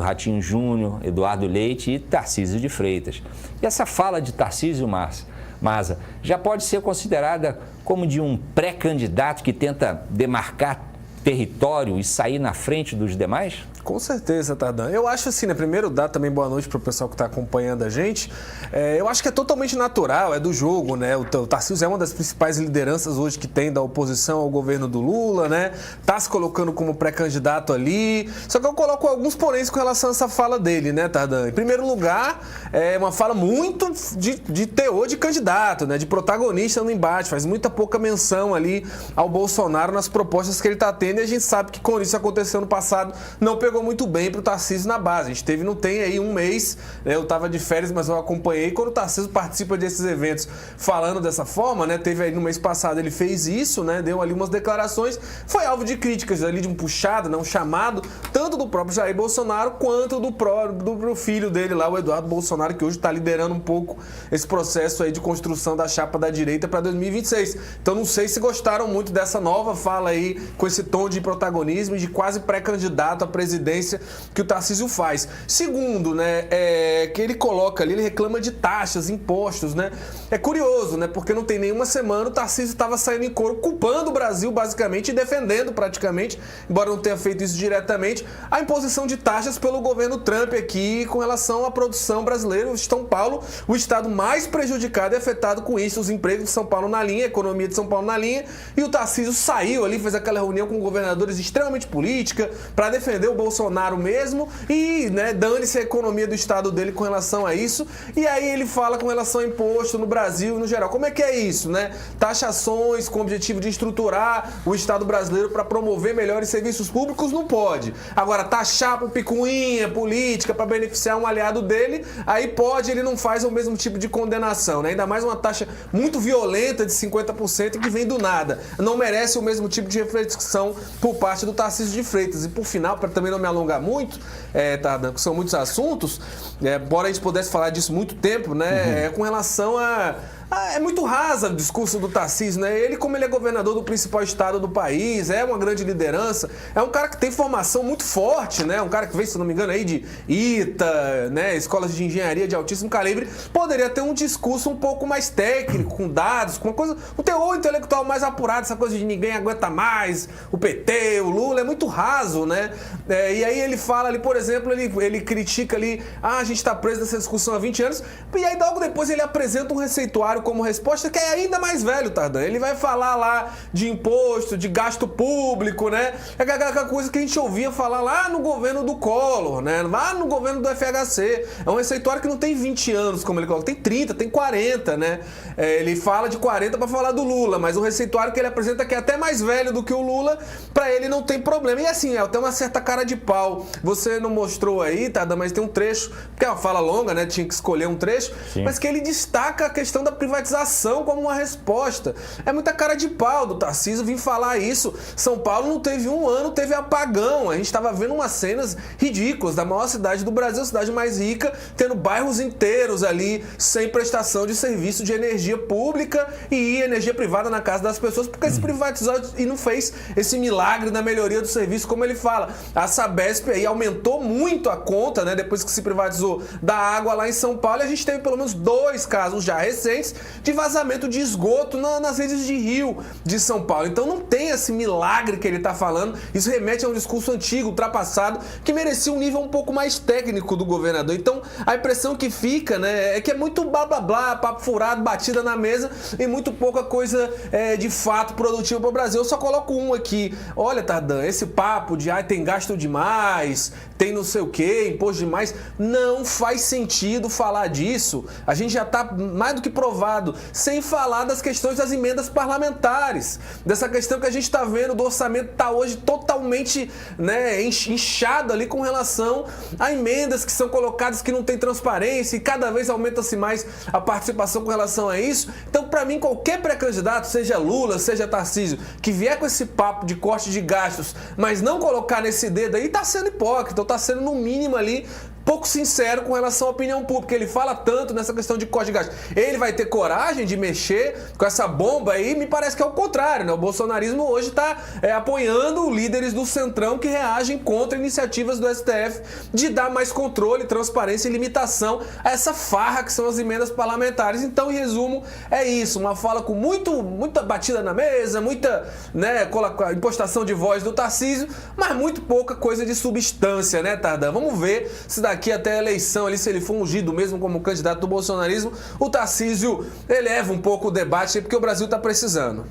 Ratinho Júnior, Eduardo Leite e Tarcísio de Freitas. E essa fala de Tarcísio Maza já pode ser considerada como de um pré-candidato que tenta demarcar território e sair na frente dos demais? Com certeza, Tardan. Eu acho assim, né? Primeiro, dar também boa noite para o pessoal que está acompanhando a gente. Eu acho que é totalmente natural, é do jogo, né? O Tarcísio é uma das principais lideranças hoje que tem da oposição ao governo do Lula, né? Tá se colocando como pré-candidato ali. Só que eu coloco alguns poréns com relação a essa fala dele, né, Tardan? Em primeiro lugar, é uma fala muito de teor de candidato, né? De protagonista no embate. Faz muita pouca menção ali ao Bolsonaro nas propostas que ele está tendo. E a gente sabe que quando isso aconteceu no passado, não pegou muito bem para o Tarcísio na base. A gente não tem aí um mês, né? Eu estava de férias, mas eu acompanhei. Quando o Tarcísio participa desses eventos falando dessa forma, né? Teve aí no mês passado, ele fez isso, né? Deu ali umas declarações, foi alvo de críticas ali, de um puxado, né? Um chamado, tanto do próprio Jair Bolsonaro, quanto do filho dele lá, o Eduardo Bolsonaro, que hoje está liderando um pouco esse processo aí de construção da chapa da direita para 2026. Então não sei se gostaram muito dessa nova fala aí, com esse tom de protagonismo e de quase pré-candidato à presidência que o Tarcísio faz. Segundo, né, que ele coloca ali, ele reclama de taxas, impostos, né? É curioso, né, porque não tem nenhuma semana o Tarcísio estava saindo em coro, culpando o Brasil, basicamente, e defendendo praticamente, embora não tenha feito isso diretamente, a imposição de taxas pelo governo Trump aqui com relação à produção brasileira. São Paulo, o estado mais prejudicado e afetado com isso, os empregos de São Paulo na linha, a economia de São Paulo na linha, e o Tarcísio saiu ali, fez aquela reunião com governadores extremamente política para defender o Bolsonaro mesmo e, né, dane-se a economia do estado dele com relação a isso. E aí ele fala com relação a imposto no Brasil e no geral. Como é que é isso, né? Taxações com o objetivo de estruturar o estado brasileiro para promover melhores serviços públicos, não pode. Agora, taxar por picuinha política para beneficiar um aliado dele, aí pode, ele não faz o mesmo tipo de condenação, né? Ainda mais uma taxa muito violenta de 50% que vem do nada. Não merece o mesmo tipo de reflexão por parte do Tarcísio de Freitas. E por final, para também não me alongar muito, Tardan, que são muitos assuntos, embora a gente pudesse falar disso muito tempo, né? Com relação a... É muito rasa o discurso do Tarcísio, né? Ele, como ele é governador do principal estado do país, é uma grande liderança, é um cara que tem formação muito forte, né? Um cara que vem, se não me engano, aí de ITA, né? Escolas de engenharia de altíssimo calibre, poderia ter um discurso um pouco mais técnico, com dados, com uma coisa, um teor intelectual mais apurado, essa coisa de ninguém aguenta mais, o PT, o Lula, é muito raso, né? E aí ele fala ali, por exemplo, ele critica ali, a gente está preso nessa discussão há 20 anos, e aí logo depois ele apresenta um receituário como resposta que é ainda mais velho, Tardan. Ele vai falar lá de imposto, de gasto público, né? É aquela coisa que a gente ouvia falar lá no governo do Collor, né? Lá no governo do FHC. É um receituário que não tem 20 anos, como ele coloca, tem 30, tem 40, né? Ele fala de 40 para falar do Lula, mas o receituário que ele apresenta que é até mais velho do que o Lula, para ele não tem problema. E assim, tem uma certa cara de pau. Você não mostrou aí, Tardan, mas tem um trecho, porque é uma fala longa, né? Tinha que escolher um trecho, sim, mas que ele destaca a questão da privatização como uma resposta. É muita cara de pau do Tarcísio vir falar isso. São Paulo não teve um ano, teve apagão. A gente estava vendo umas cenas ridículas da maior cidade do Brasil, a cidade mais rica, tendo bairros inteiros ali sem prestação de serviço de energia pública e energia privada na casa das pessoas, porque se privatizou e não fez esse milagre da melhoria do serviço, como ele fala. A Sabesp aí aumentou muito a conta, né, depois que se privatizou da água lá em São Paulo, e a gente teve pelo menos 2 casos já recentes de vazamento de esgoto nas redes de rio de São Paulo. Então não tem esse milagre que ele está falando. Isso remete a um discurso antigo, ultrapassado, que merecia um nível um pouco mais técnico do governador. Então a impressão que fica, né, é que é muito blá blá blá, papo furado, batida na mesa e muito pouca coisa de fato produtiva para o Brasil. Eu só coloco um aqui. Olha, Tardan, esse papo de tem gasto demais, tem não sei o que, imposto demais, não faz sentido falar disso. A gente já está mais do que provado, sem falar das questões das emendas parlamentares, dessa questão que a gente está vendo do orçamento está hoje totalmente, né, inchado ali com relação a emendas que são colocadas que não tem transparência e cada vez aumenta-se mais a participação com relação a isso. Então, para mim, qualquer pré-candidato, seja Lula, seja Tarcísio, que vier com esse papo de corte de gastos, mas não colocar nesse dedo aí, está sendo hipócrita, ou está sendo no mínimo ali pouco sincero com relação à opinião pública. Ele fala tanto nessa questão de corte de gastos. Ele vai ter coragem de mexer com essa bomba aí? Me parece que é o contrário, né? O bolsonarismo hoje está apoiando líderes do Centrão que reagem contra iniciativas do STF de dar mais controle, transparência e limitação a essa farra que são as emendas parlamentares. Então, em resumo, é isso. Uma fala com muita batida na mesa, muita, né, impostação de voz do Tarcísio, mas muito pouca coisa de substância, né, Tardan? Vamos ver se daqui até a eleição, ali, se ele for ungido mesmo como candidato do bolsonarismo, o Tarcísio eleva um pouco o debate, porque o Brasil está precisando.